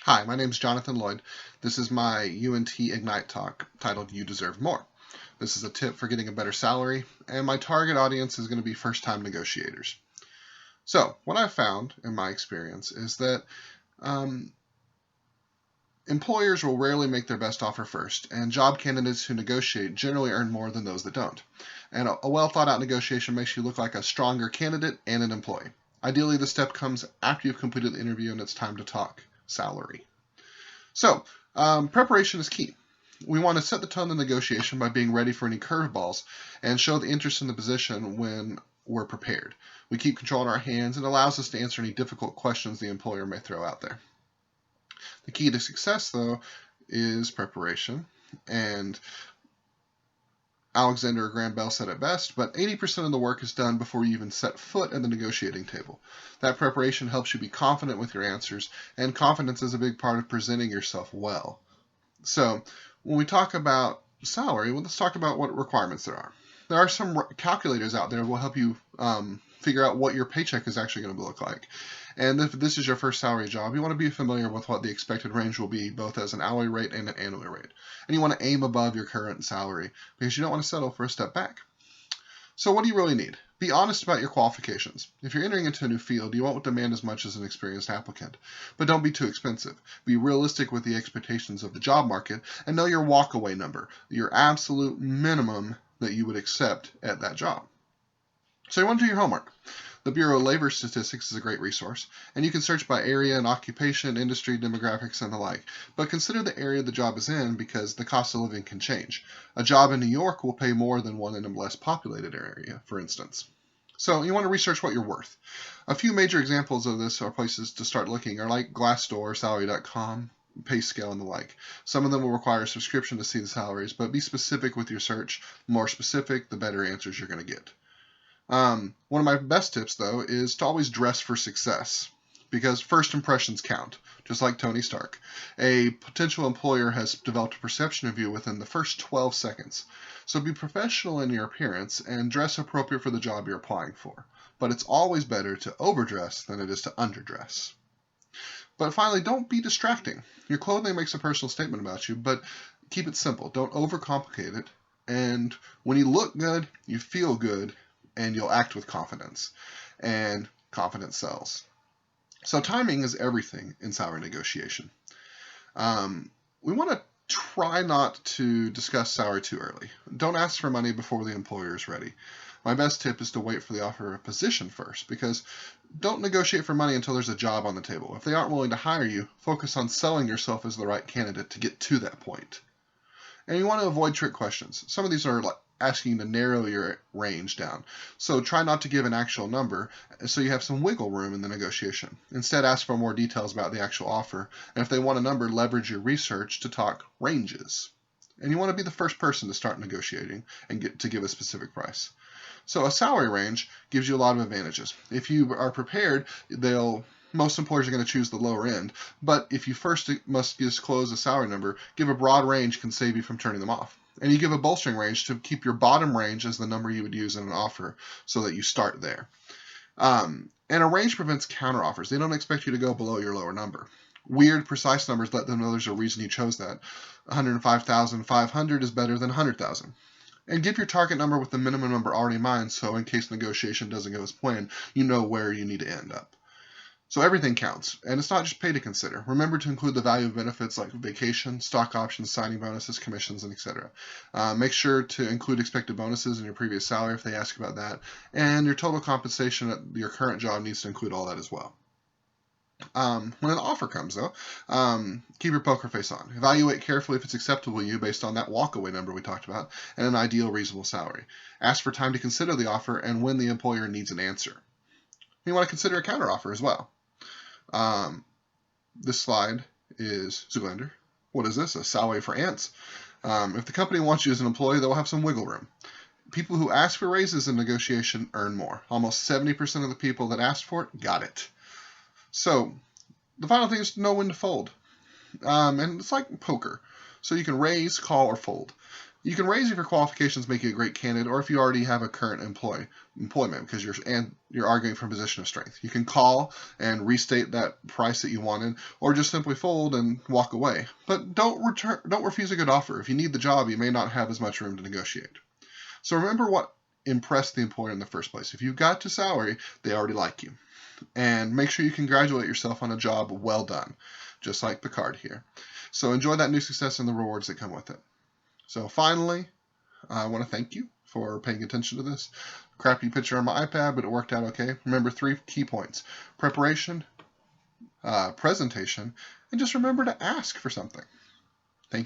Hi, my name is Jonathan Lloyd. This is my UNT Ignite talk titled You Deserve More. This is a tip for getting a better salary, and my target audience is going to be first-time negotiators. So, what I've found in my experience is that um, employers will rarely make their best offer first, and job candidates who negotiate generally earn more than those that don't. And a well-thought-out negotiation makes you look like a stronger candidate and an employee. Ideally, the step comes after you've completed the interview and it's time to talk salary. So, preparation is key. We want to set the tone of the negotiation by being ready for any curveballs and show the interest in the position when we're prepared. We keep control in our hands and it allows us to answer any difficult questions the employer may throw out there. The key to success, though, is preparation. And Alexander Graham Bell said it best, but 80% of the work is done before you even set foot at the negotiating table. That preparation helps you be confident with your answers, and confidence is a big part of presenting yourself well. So, when we talk about salary, well, let's talk about what requirements there are. There are some calculators out there that will help you figure out what your paycheck is actually going to look like. And if this is your first salary job, you want to be familiar with what the expected range will be, both as an hourly rate and an annual rate. And you want to aim above your current salary because you don't want to settle for a step back. So what do you really need? Be honest about your qualifications. If you're entering into a new field, you won't demand as much as an experienced applicant. But don't be too expensive. Be realistic with the expectations of the job market and know your walkaway number, your absolute minimum that you would accept at that job. So you want to do your homework. The Bureau of Labor Statistics is a great resource, and you can search by area and occupation, industry, demographics, and the like. But consider the area the job is in because the cost of living can change. A job in New York will pay more than one in a less populated area, for instance. So you want to research what you're worth. A few major examples of this are places to start looking are like Glassdoor, Salary.com, PayScale, and the like. Some of them will require a subscription to see the salaries, but be specific with your search. The more specific, the better answers you're going to get. One of my best tips, though, is to always dress for success because first impressions count, just like Tony Stark. A potential employer has developed a perception of you within the first 12 seconds. So be professional in your appearance and dress appropriate for the job you're applying for. But it's always better to overdress than it is to underdress. But finally, don't be distracting. Your clothing makes a personal statement about you, but keep it simple. Don't overcomplicate it. And when you look good, you feel good, and you'll act with confidence. And confidence sells. So timing is everything in salary negotiation. We want to try not to discuss salary too early. Don't ask for money before the employer is ready. My best tip is to wait for the offer of a position first, because don't negotiate for money until there's a job on the table. If they aren't willing to hire you, focus on selling yourself as the right candidate to get to that point. And you want to avoid trick questions. Some of these are like asking you to narrow your range down. So try not to give an actual number so you have some wiggle room in the negotiation. Instead, ask for more details about the actual offer. And if they want a number, leverage your research to talk ranges. And you want to be the first person to start negotiating and get to give a specific price. So a salary range gives you a lot of advantages. If you are prepared, most employers are going to choose the lower end. But if you first must disclose a salary number, give a broad range can save you from turning them off. And you give a bolstering range to keep your bottom range as the number you would use in an offer so that you start there. And a range prevents counteroffers. They don't expect you to go below your lower number. Weird, precise numbers let them know there's a reason you chose that. 105,500 is better than 100,000. And give your target number with the minimum number already in mind so in case negotiation doesn't go as planned, you know where you need to end up. So everything counts, and it's not just pay to consider. Remember to include the value of benefits like vacation, stock options, signing bonuses, commissions, and etc. Make sure to include expected bonuses in your previous salary if they ask about that, and your total compensation at your current job needs to include all that as well. When an offer comes, though, keep your poker face on. Evaluate carefully if it's acceptable to you based on that walkaway number we talked about and an ideal reasonable salary. Ask for time to consider the offer and when the employer needs an answer. You want to consider a counteroffer as well. This slide is Zoolander. What is this? A salary for ants. If the company wants you as an employee, they'll have some wiggle room. People who ask for raises in negotiation earn more. Almost 70% of the people that asked for it got it. So the final thing is to know when to fold. And it's like poker. So you can raise, call, or fold. You can raise if your qualifications make you a great candidate or if you already have a current employment because you're arguing from a position of strength. You can call and restate that price that you wanted or just simply fold and walk away. But don't refuse a good offer. If you need the job, you may not have as much room to negotiate. So remember what impressed the employer in the first place. If you got to salary, they already like you. And make sure you congratulate yourself on a job well done, just like Picard here. So enjoy that new success and the rewards that come with it. So finally, I want to thank you for paying attention to this. Crappy picture on my iPad, but it worked out okay. Remember 3 key points: preparation, presentation, and just remember to ask for something.